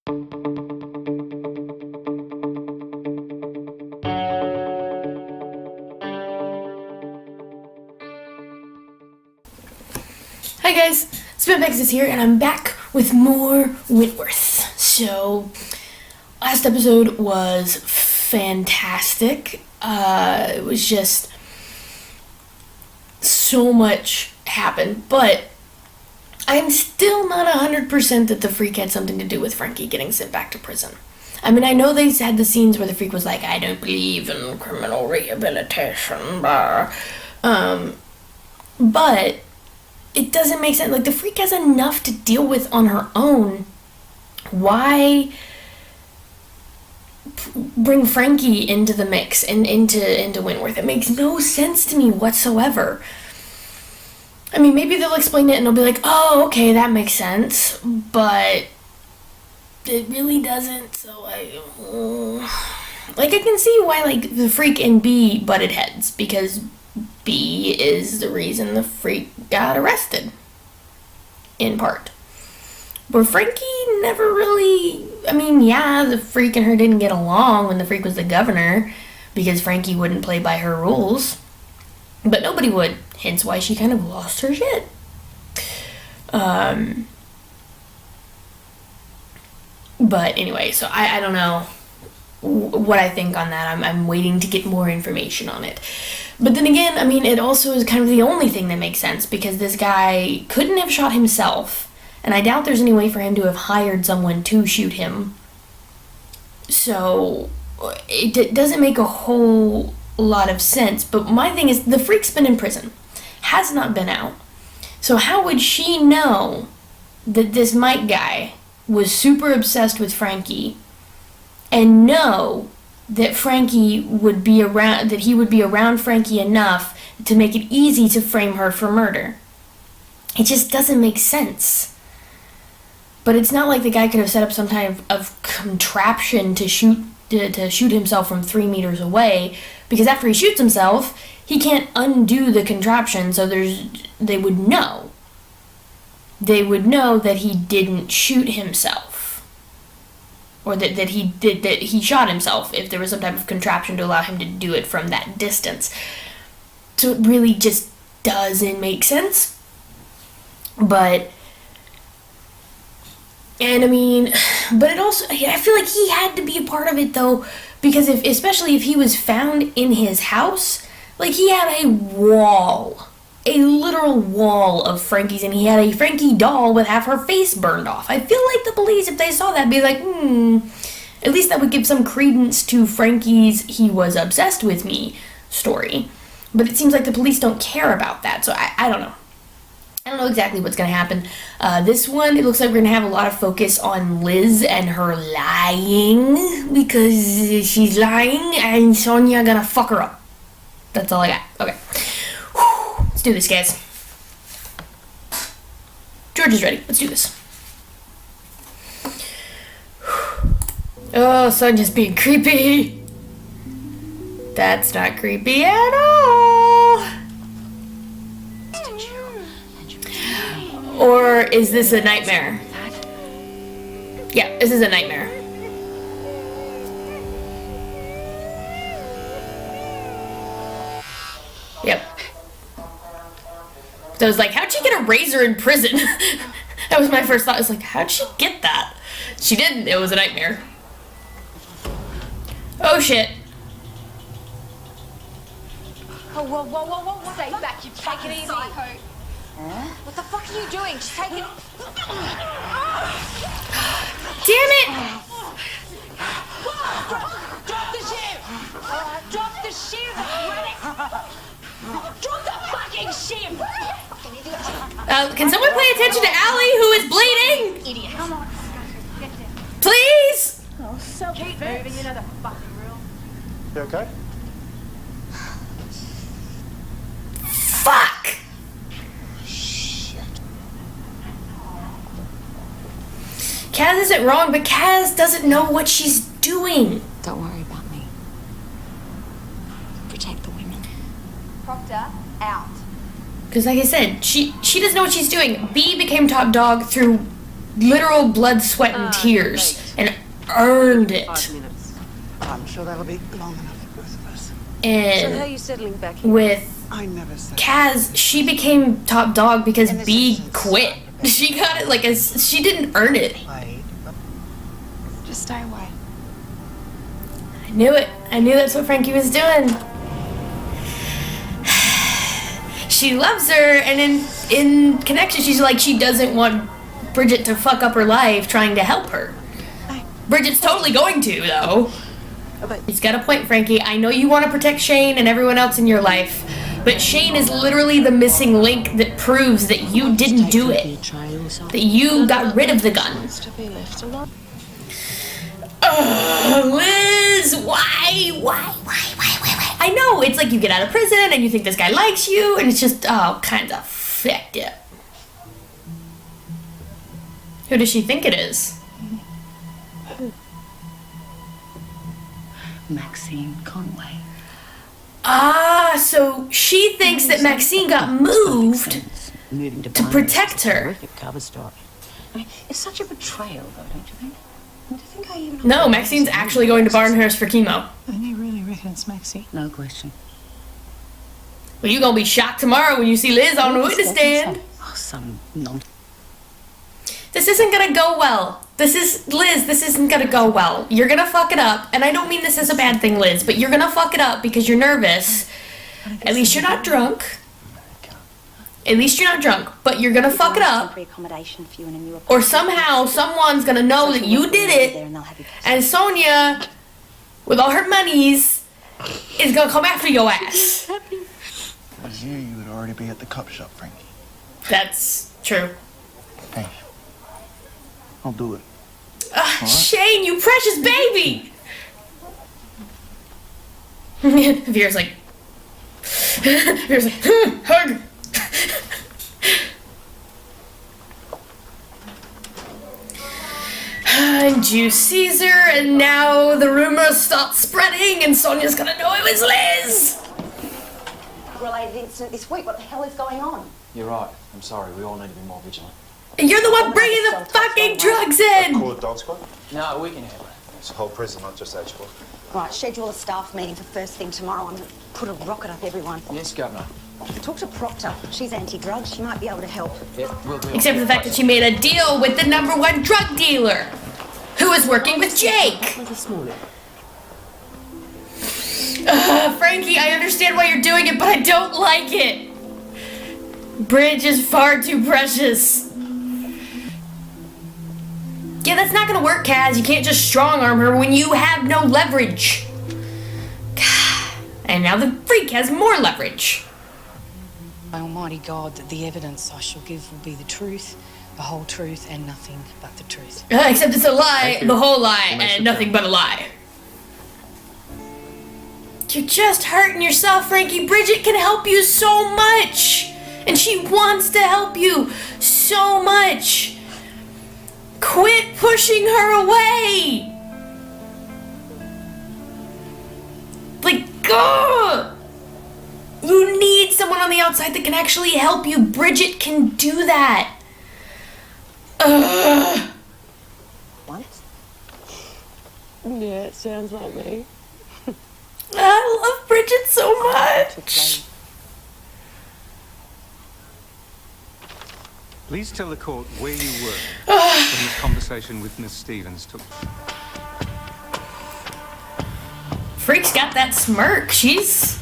Hi guys, SmttnPegasus here, and I'm back with more Wentworth. So, last episode was fantastic. It was just so much happened, but I'm still not 100% that the freak had something to do with Franky getting sent back to prison. I mean, I know they had the scenes where the freak was like, I don't believe in criminal rehabilitation, blah. But it doesn't make sense. Like, the freak has enough to deal with on her own. Why bring Franky into the mix and into Wentworth? It makes no sense to me whatsoever. I mean, maybe they'll explain it and they'll be like, oh, okay, that makes sense. But it really doesn't. So I can see why, like, the freak and B butted heads, because B is the reason the freak got arrested, in part. But Franky never really, I mean, yeah, the freak and her didn't get along when the freak was the governor, because Franky wouldn't play by her rules. But nobody would, hence why she kind of lost her shit. But anyway, so I don't know what I think on that. I'm waiting to get more information on it. But then again, I mean, it also is kind of the only thing that makes sense, because this guy couldn't have shot himself, and I doubt there's any way for him to have hired someone to shoot him. So it doesn't make a whole lot of sense. But my thing is, the freak's been in prison, has not been out. So how would she know that this Mike guy was super obsessed with Franky, and know that Franky would be around, that he would be around Franky enough to make it easy to frame her for murder? It just doesn't make sense. But it's not like the guy could have set up some kind of contraption to shoot himself from 3 meters away, because after he shoots himself, he can't undo the contraption, so they would know. They would know that he didn't shoot himself. Or that he shot himself, if there was some type of contraption to allow him to do it from that distance. So it really just doesn't make sense. But it also, I feel like he had to be a part of it though, because especially if he was found in his house, like, he had a wall, a literal wall of Franky's, and he had a Franky doll with half her face burned off. I feel like the police, if they saw that, be like, at least that would give some credence to Franky's "he was obsessed with me" story. But it seems like the police don't care about that, so I don't know. I don't know exactly what's going to happen. This one, it looks like we're going to have a lot of focus on Liz and her lying, because she's lying and Sonia gonna fuck her up. That's all I got. Okay. Whew. Let's do this, guys. George is ready. Let's do this. Oh, Sonia's being creepy. That's not creepy at all. Or is this a nightmare? Yeah, this is a nightmare. Yep. So I was like, how'd she get a razor in prison? That was my first thought. I was like, how'd she get that? She didn't. It was a nightmare. Oh, shit. Oh, whoa. Stay back. You take it easy. Psycho. What the fuck are you doing? Just take it. Damn it! Drop the shoe! Drop the shoe! Drop the fucking shoe! Can someone pay attention to Allie, who is bleeding? Idiot. Come on. Please! Oh, so keep moving, you know the fucking rule. You okay? Fuck! Kaz isn't wrong, but Kaz doesn't know what she's doing. Don't worry about me. Protect the women. Proctor, out. Because like I said, she doesn't know what she's doing. B became top dog through literal blood, sweat, and tears and earned it. 5 minutes. I'm sure that'll be long enough for both of us. So how are And you settling back here? with I never said. Kaz, she became top dog because B quit. She got it like she didn't earn it. Played. Just stay away. I knew it. I knew that's what Franky was doing. She loves her, and in connection, she's like, she doesn't want Bridgette to fuck up her life trying to help her. Bridgette's totally going to, though. He's got a point, Franky. I know you want to protect Shane and everyone else in your life, but Shane is literally the missing link that proves that you didn't do it. That you got rid of the gun. Liz, why? I know, it's like you get out of prison and you think this guy likes you, and it's just, kind of fucked up. Who does she think it is? Maxine Conway. Ah, so she thinks that Maxine got moved to protect her. Cover story. I mean, it's such a betrayal, though, don't you think? Do you think I even... No, Maxine's actually going to Barnhurst for chemo. And he really reckons Maxie. No question. Well, you gonna be shocked tomorrow when you see Liz on the witness stand. Oh, some nonsense. This isn't gonna go well. Liz, this isn't gonna go well. You're gonna fuck it up, and I don't mean this as a bad thing, Liz, but you're gonna fuck it up because you're nervous. At least you're not drunk. At least you're not drunk, but you're gonna fuck it up. Or somehow, someone's gonna know that you did it, and Sonia, with all her monies, is gonna come after your ass. If it was you would already be at the cop shop, Franky. That's true. Hey, I'll do it. Right. Shane, you precious baby! Vera's like, hug. And Juice sees her, and now the rumors start spreading, and Sonia's gonna know it was Liz! Related incident this week. What the hell is going on? You're right. I'm sorry. We all need to be more vigilant. And you're the one bringing the fucking drugs in! Call the dog squad? No, we can handle it. It's a whole prison, not just H squad. Right, schedule a staff meeting for first thing tomorrow. I'm going to put a rocket up everyone. Yes, Governor. Talk to Proctor. She's anti-drugs. She might be able to help. Yeah, we'll do. Except for the fact that she made a deal with the #1 drug dealer, who is working with Jake. This morning. Franky, I understand why you're doing it, but I don't like it. Bridge is far too precious. Yeah, that's not gonna work, Kaz. You can't just strong arm her when you have no leverage. And now the freak has more leverage. By Almighty God, that the evidence I shall give will be the truth, the whole truth, and nothing but the truth. Except it's a lie, the whole lie, and nothing but a lie. You're just hurting yourself, Franky. Bridgette can help you so much. And she wants to help you so much. Quit pushing her away. Like, ugh. You need someone on the outside that can actually help you. Bridgette can do that. Ugh. What? Yeah, it sounds like me. I love Bridgette so much. Please tell the court where you were when this conversation with Miss Stevens took place. Freak's got that smirk. She's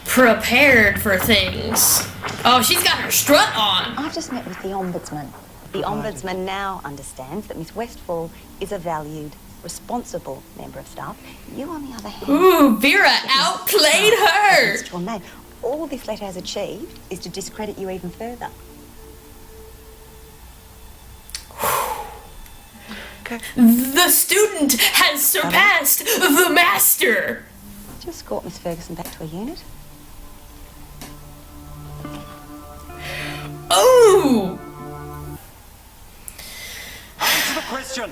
prepared for things. Oh, she's got her strut on. I've just met with the Ombudsman. The Ombudsman now understands that Miss Westfall is a valued, responsible member of staff. You, on the other hand... Ooh, Vera outplayed her. Against your name. All this letter has achieved is to discredit you even further. The student has surpassed the master. Just escort Miss Ferguson back to her unit. Oh! Answer the question.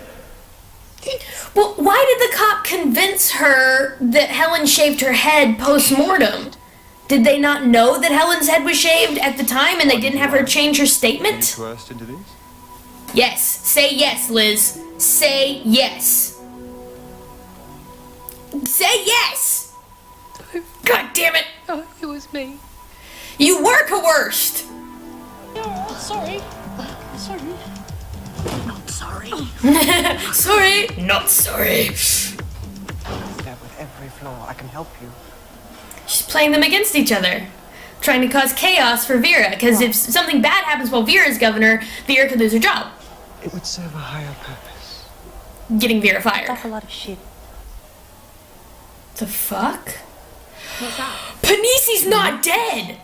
Well, why did the cop convince her that Helen shaved her head post-mortem? Did they not know that Helen's head was shaved at the time and they didn't have her change her statement? Coerced into this? Yes. Say yes, Liz. Say yes. Say yes! God damn it! Oh, it was me. You were coerced! Sorry. Sorry. Not sorry. Sorry, not sorry. That with every flaw, I can help you. She's playing them against each other. Trying to cause chaos for Vera, because if something bad happens while Vera's governor, Vera could lose her job. It would serve a higher purpose. Getting Vera fired. That's a lot of shit. The fuck? What's that? Penissi's not dead!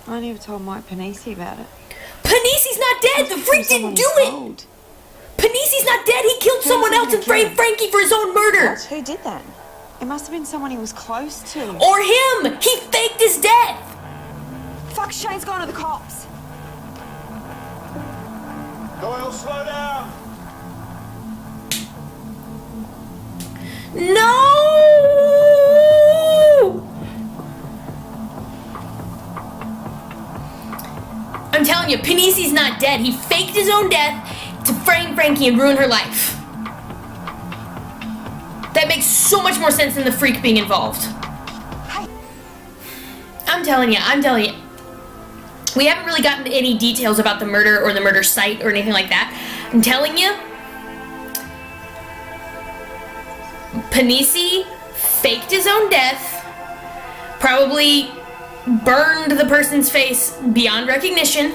I never told Mike Penissi about it. Penissi's not dead! The freak didn't do it! Penissi's not dead! He killed someone else and framed Franky for his own murder! What? Who did that? It must have been someone he was close to. Or him! He faked his death! Fuck, Shane's gone to the cops. Doyle, slow down! No! I'm telling you, Penissi's not dead. He faked his own death to frame Franky and ruin her life. That makes so much more sense than the freak being involved. I'm telling you. We haven't really gotten any details about the murder or the murder site or anything like that. I'm telling you, Penissi faked his own death, probably burned the person's face beyond recognition,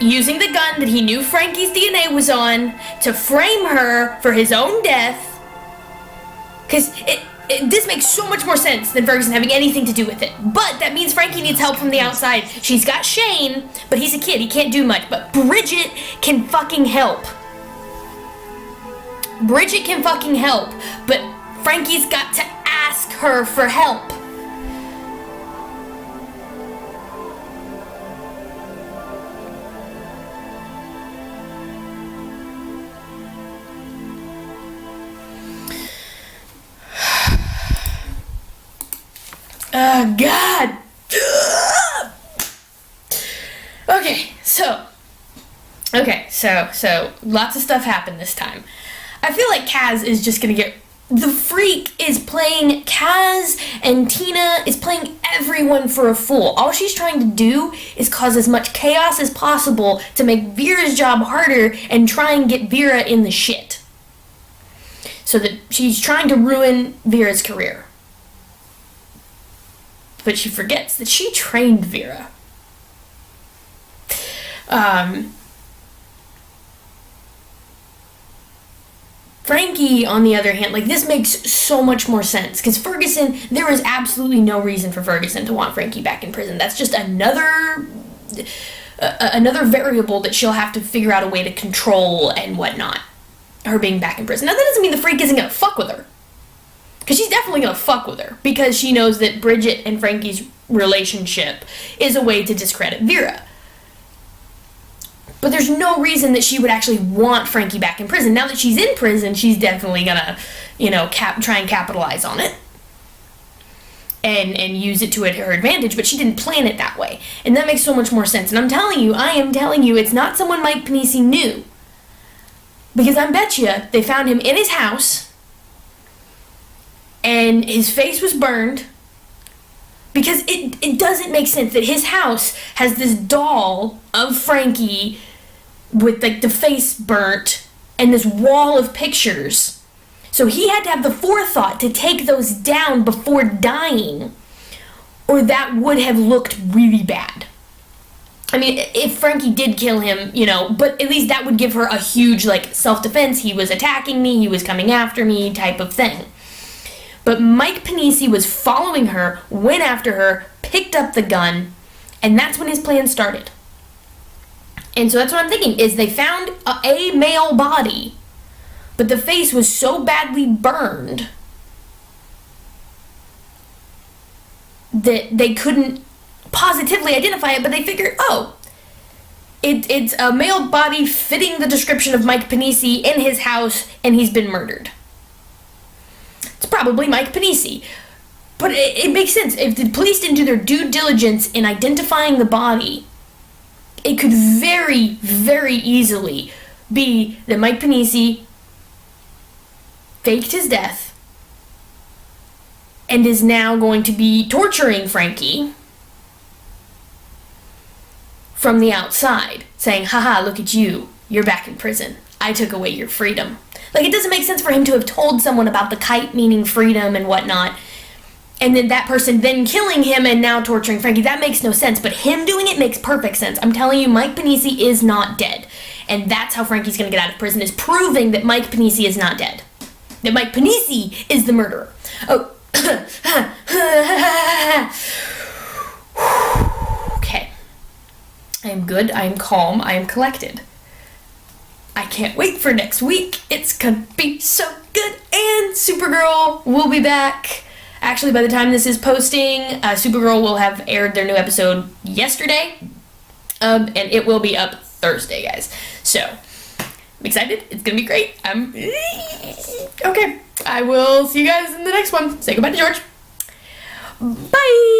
using the gun that he knew Franky's DNA was on to frame her for his own death. Because this makes so much more sense than Ferguson having anything to do with it. But that means Franky needs help from the outside. She's got Shane, but he's a kid. He can't do much. But Bridgette can fucking help. Bridgette can fucking help. But Franky's got to ask her for help. Oh, God. Okay, so lots of stuff happened this time. I feel like Kaz is just gonna get... The freak is playing Kaz, and Tina is playing everyone for a fool. All she's trying to do is cause as much chaos as possible to make Vera's job harder and try and get Vera in the shit. So that she's trying to ruin Vera's career. But she forgets that she trained Vera. Franky, on the other hand, like, this makes so much more sense. Because Ferguson, there is absolutely no reason for Ferguson to want Franky back in prison. That's just another variable that she'll have to figure out a way to control and whatnot. Her being back in prison. Now, that doesn't mean the freak isn't going to fuck with her. Because she's definitely going to fuck with her. Because she knows that Bridgette and Franky's relationship is a way to discredit Vera. But there's no reason that she would actually want Franky back in prison. Now that she's in prison, she's definitely going to, try and capitalize on it. And use it to her advantage. But she didn't plan it that way. And that makes so much more sense. And I am telling you, it's not someone Mike Penissi knew. Because I bet you they found him in his house... and his face was burned, because it doesn't make sense that his house has this doll of Franky with, like, the face burnt and this wall of pictures. So he had to have the forethought to take those down before dying, or that would have looked really bad. I mean, if Franky did kill him, but at least that would give her a huge, like, self-defense. He was attacking me, he was coming after me type of thing. But Mike Penissi was following her, went after her, picked up the gun, and that's when his plan started. And so that's what I'm thinking, is they found a male body, but the face was so badly burned that they couldn't positively identify it, but they figured, it's a male body fitting the description of Mike Penissi in his house, and he's been murdered. It's probably Mike Penissi. But it makes sense. If the police didn't do their due diligence in identifying the body, it could very, very easily be that Mike Penissi faked his death and is now going to be torturing Franky from the outside, saying, haha, look at you, you're back in prison. I took away your freedom. Like, it doesn't make sense for him to have told someone about the kite meaning freedom and whatnot, and then that person then killing him and now torturing Franky. That makes no sense, but him doing it makes perfect sense. I'm telling you, Mike Penissi is not dead. And that's how Franky's gonna get out of prison, is proving that Mike Penissi is not dead. That Mike Penissi is the murderer. Oh. Okay. I am good, I am calm, I am collected. I can't wait for next week. It's gonna be so good. And Supergirl will be back. Actually, by the time this is posting, Supergirl will have aired their new episode yesterday. And it will be up Thursday, guys. So, I'm excited. It's gonna be great. Okay. I will see you guys in the next one. Say goodbye to George. Bye!